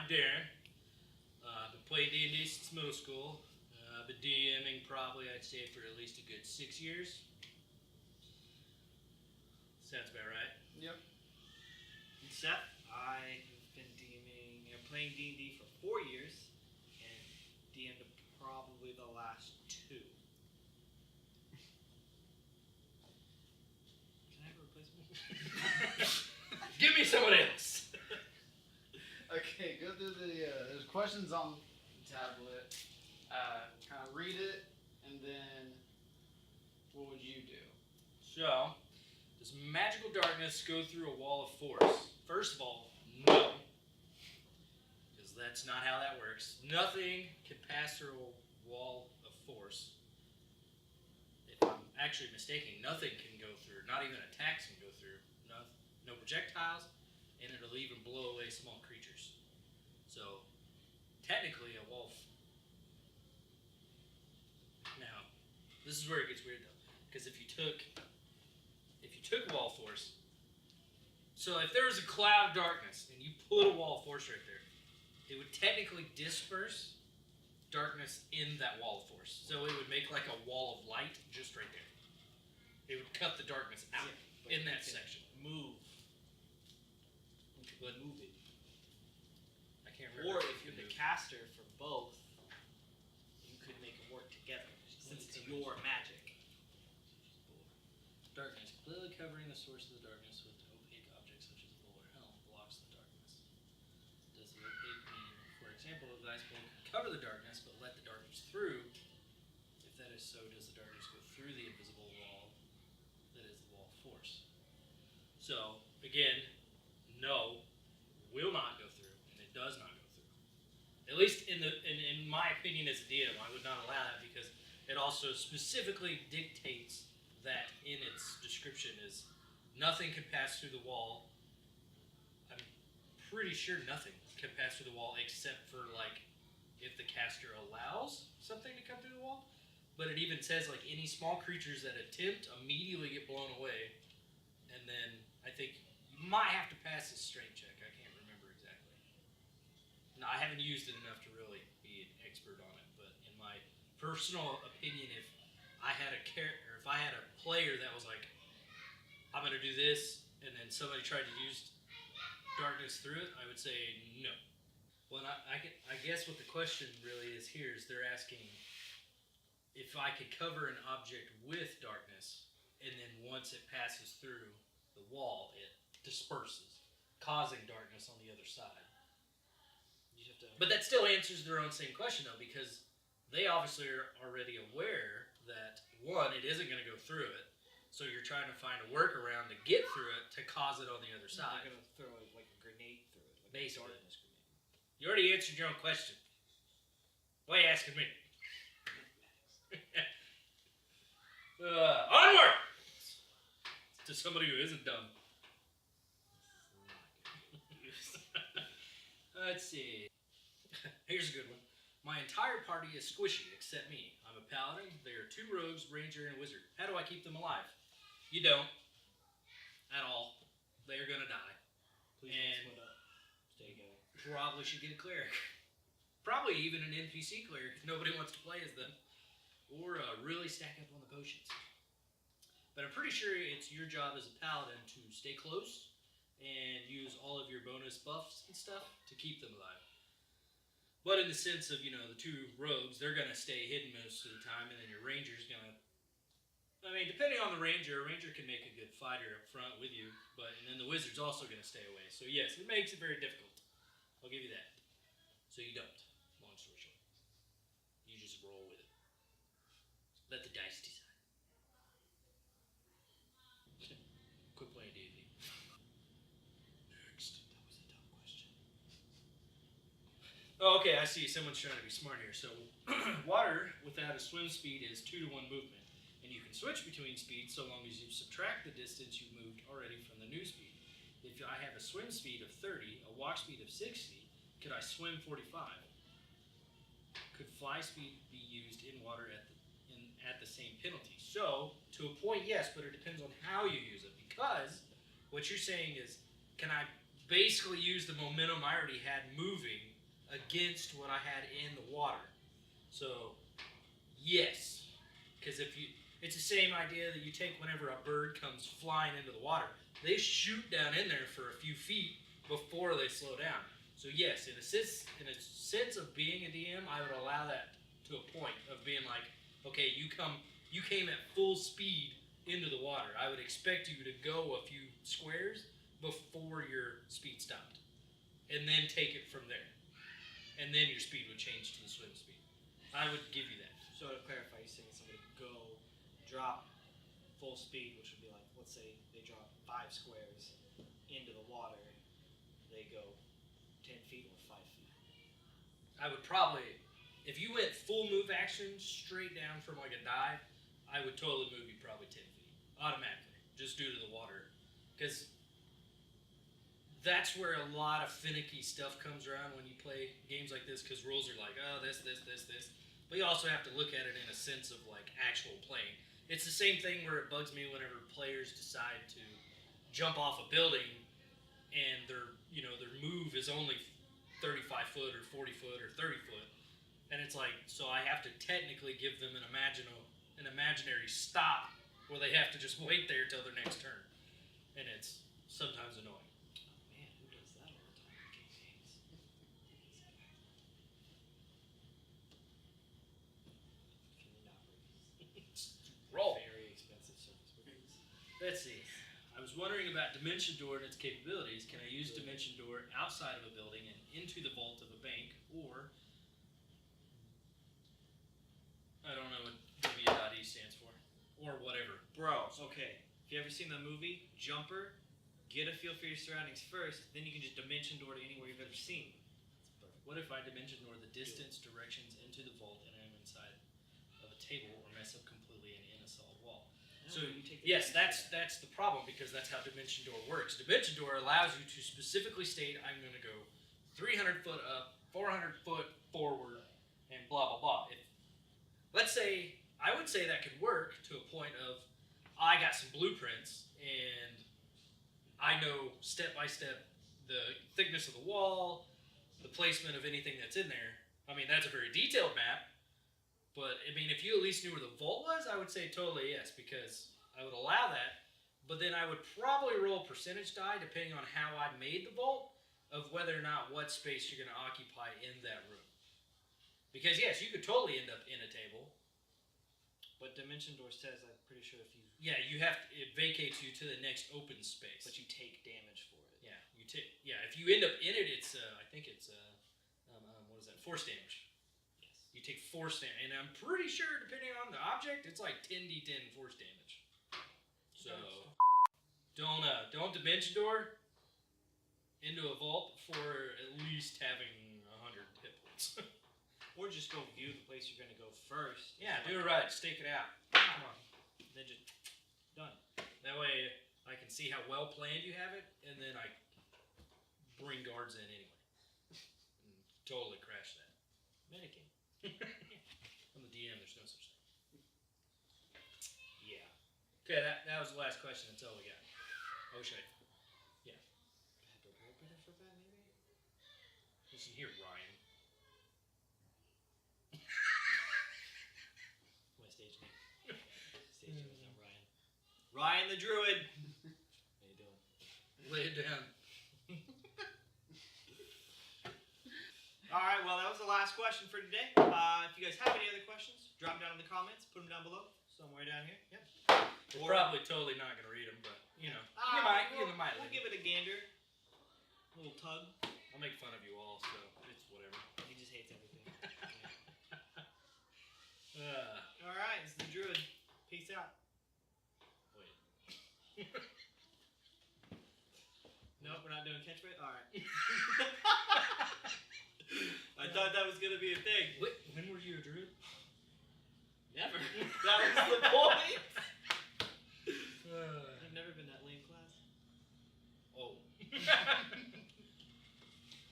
I'm Darren. I've been playing D&D since middle school. I've been DMing probably, I'd say, for at least a good 6 years. Sounds about right. Yep. And Seth, I have been DMing, playing D&D for 4 years, and DM'd probably the last 2. Can I have a replacement? Give me someone else. Okay, go through the, there's questions on the tablet. Kind of read it, and then what would you do? So, does magical darkness go through a wall of force? First of all, no. Because that's not how that works. Nothing can pass through a wall of force. If I'm actually mistaken, nothing can go through. Not even attacks can go through. No projectiles, and it'll even blow away small creatures. So, technically, a wall. Now, this is where it gets weird though, because if you took wall force, so if there was a cloud of darkness and you put a wall of force right there, it would technically disperse darkness in that wall of force. So it would make like a wall of light just right there. It would cut the darkness out in that section. Move. But Move it. I can't remember. Or if you're the caster for both, you could make them work together, since it's your magic. Darkness, completely covering the source of the darkness with opaque objects such as a bowl or helm, blocks the darkness. Does the opaque mean, for example, a glass bowl can cover the darkness but let the darkness through? If that is so, does the darkness go through the invisible wall that is the wall of force? So, again, no, will not go through, and it does not go through. At least in my opinion as a DM, I would not allow that because it also specifically dictates that in its description is nothing can pass through the wall. I'm pretty sure nothing can pass through the wall except for like if the caster allows something to come through the wall. But it even says like any small creatures that attempt immediately get blown away, and then I think you might have to pass a strength check. I can't remember exactly. No, I haven't used it enough to really be an expert on it, but in my personal opinion, if I had a if I had a player that was like, I'm gonna do this, and then somebody tried to use darkness through it, I would say no. Well, I guess what the question really is here is they're asking if I could cover an object with darkness, and then once it passes through the wall, it disperses, causing darkness on the other side. You have to. But that still answers their own same question though, because they obviously are already aware that, one, it isn't going to go through it, so you're trying to find a workaround to get through it to cause it on the other side. They're going to throw like a grenade through it. Like Basically. A darkness grenade. You already answered your own question. Why are you asking me? Onward! To somebody who isn't dumb. Let's see. Here's a good one. My entire party is squishy except me. I'm a paladin. There are 2 rogues, ranger, and a wizard. How do I keep them alive? You don't. At all. They are gonna die. Please And don't split up. Stay together. probably should get a cleric. Probably even an NPC cleric if nobody wants to play as them. Or really stack up on the potions. But I'm pretty sure it's your job as a paladin to stay close and use all of your bonus buffs and stuff to keep them alive. But in the sense of, the 2 rogues, they're going to stay hidden most of the time, and then your ranger's going to... I mean, depending on the ranger, a ranger can make a good fighter up front with you, and then the wizard's also going to stay away. So yes, it makes it very difficult. I'll give you that. So you don't, long story short. You just roll with it. Let the dice decide. Quit playing D&D. Next. That was a dumb question. Oh, okay, I see. Someone's trying to be smart here. So, water without a swim speed is 2-to-1 movement. And you can switch between speeds so long as you subtract the distance you moved already from the new speed. If I have a swim speed of 30, a walk speed of 60, could I swim 45? Could fly speed be used in water at the same penalty? So, to a point, yes, but it depends on how you use it. Because what you're saying is, can I basically use the momentum I already had moving against what I had in the water. So, yes, because it's the same idea that you take whenever a bird comes flying into the water. They shoot down in there for a few feet before they slow down. So yes, in a sense of being a DM, I would allow that to a point of being like, okay, you came at full speed into the water. I would expect you to go a few squares before your speed stopped, and then take it from there, and then your speed would change to the swim speed. I would give you that. So to clarify, you're saying somebody go, drop full speed, which would be like, let's say they drop 5 squares into the water, they go 10 feet or 5 feet. I would probably, if you went full move action straight down from like a dive, I would totally move you probably 10 feet automatically, just due to the water, because that's where a lot of finicky stuff comes around when you play games like this, because rules are like, oh, this. But you also have to look at it in a sense of like actual playing. It's the same thing where it bugs me whenever players decide to jump off a building and their move is only 35 foot or 40 foot or 30 foot. And it's like, so I have to technically give them an imaginary stop where they have to just wait there till their next turn. And it's sometimes annoying. Man, who does that all the time in games? Can you not Roll. very expensive service breaks? Let's see. I was wondering about Dimension Door and its capabilities. Can I use Dimension Door outside of a building and into the vault of a bank, or I don't know what W.E stands for, or whatever. Bro, okay. If you ever seen the movie Jumper, get a feel for your surroundings first, then you can just Dimension Door to anywhere you've ever seen. What if I Dimension Door the distance, directions into the vault, and I'm inside of a table, or mess up completely and in a solid wall? So yes, that's the problem, because that's how Dimension Door works. Dimension Door allows you to specifically state, I'm going to go 300 foot up, 400 foot forward, and blah blah blah. Let's say, I would say that could work to a point of, I got some blueprints and I know step by step the thickness of the wall, the placement of anything that's in there. I mean, that's a very detailed map. But, I mean, if you at least knew where the vault was, I would say totally yes, because I would allow that. But then I would probably roll a percentage die, depending on how I made the vault, of whether or not what space you're going to occupy in that room. Because, yes, you could totally end up in a table. But Dimension Door says, I'm pretty sure if you... Yeah, it vacates you to the next open space. But you take damage for it. Yeah, if you end up in it, it's, I think it's, what is that, force damage. You take force damage, and I'm pretty sure, depending on the object, it's like 10d10 force damage. So, don't Dimension Door into a vault before at least having 100 hit points. Or just go view the place you're going to go first. Yeah, do it right. Stake it out. Come on. Then just done. That way I can see how well planned you have it, and then I bring guards in anyway. And totally crash that. Metagame. I'm the DM, there's no such thing. Yeah. Okay, that was the last question. That's all we got. I wish I... Yeah. Had to prepare better for that, maybe? Listen here, Ryan. My stage name. Stage name is not Ryan. Ryan the Druid! How you doing? Lay it down. Alright, well that was the last question for today. If you guys have any other questions, drop them down in the comments, put them down below, somewhere down here. Yep. We're probably totally not going to read them, but, you know, you might. We'll give it a gander. A little tug. I'll make fun of you all, so it's whatever. He just hates everything. Alright, it's the Druid. Peace out. Wait. Nope, we're not doing catchphrase? Alright. I thought that was gonna be a thing. When were you a druid? Never. That was the point.